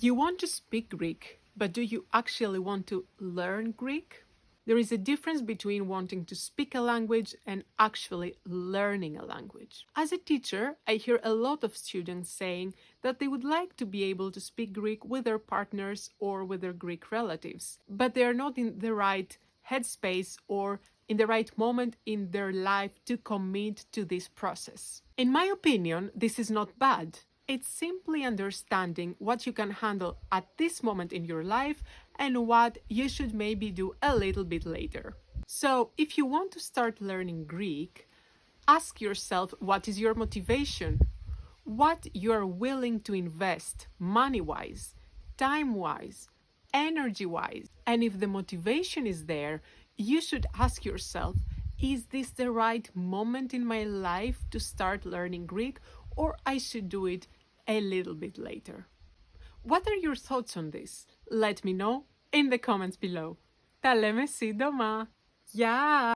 You want to speak Greek, but do you actually want to learn Greek? There is a difference between wanting to speak a language and actually learning a language. As a teacher, I hear a lot of students saying that they would like to be able to speak Greek with their partners or with their Greek relatives, but they are not in the right headspace or in the right moment in their life to commit to this process. In my opinion, this is not bad. It's simply understanding what you can handle at this moment in your life and what you should maybe do a little bit later. So, if you want to start learning Greek, ask yourself what is your motivation, what you are willing to invest money wise, time wise, energy wise. And if the motivation is there, you should ask yourself, is this the right moment in my life to start learning Greek, or I should do it a little bit later? What are your thoughts on this? Let me know in the comments below. Τα λέμε σύντομα. Γεια!